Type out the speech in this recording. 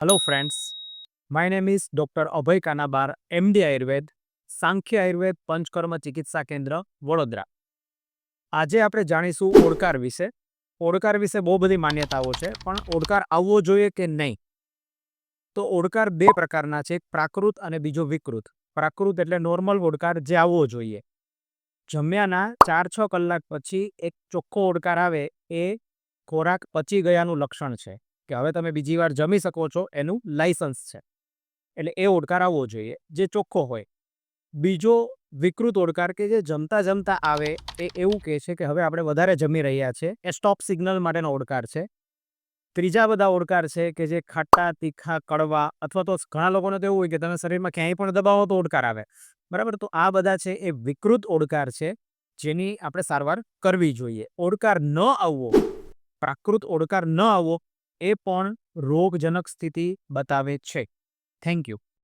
Hello, friends. My name is Dr. Abhay Kanabar, MD Ayurveda, સાંખ્ય આયુર્વેદ પંચકર્મ ચિકિત્સા કેન્દ્ર, વડોદરા. આજે આપણે જાણીશું ઓડકાર વિશે. ઓડકાર વિશે બહુ બધી માન્યતાઓ છે, પણ ઓડકાર આવવો જોઈએ કે નહીં? તો ઓડકાર બે પ્રકારના છે, એક પ્રાકૃત અને બીજો વિકૃત. પ્રાકૃત એટલે નોર્મલ ઓડકાર જે આવવો જોઈએ. જમ્યાના 4-6 કલાક પછી એક ચોખ્ખો ઓડકાર આવે એ ખોરાક પચી ગયાનું લક્ષણ છે, કે હવે તમે બીજી વાર જમી શકો છો એનું લાયસન્સ છે. એટલે એ ઓડકાર આવવો જોઈએ જે ચોખ્ખો હોય. બીજો વિકૃત ઓડકાર કે જે જમતા જમતા આવે એ એવું કહે છે કે હવે આપણે વધારે જમી રહ્યા છે, એ સ્ટોપ સિગ્નલ માટેનો ઓડકાર છે. ત્રીજા બધા ઓડકાર છે કે જે ખાટા તીખા કડવા, અથવા તો ઘણા લોકોને તો એવું હોય કે તમે શરીરમાં ક્યાંય પણ દબાવો તો ઓડકાર આવે. બરાબર, તો આ બધા છે એ વિકૃત ઓડકાર છે, જેની આપણે સારવાર કરવી જોઈએ. ઓડકાર ન આવવો, પ્રાકૃત ઓડકાર ન આવવો એ પણ રોગજનક સ્થિતિ બતાવે છે. Thank you.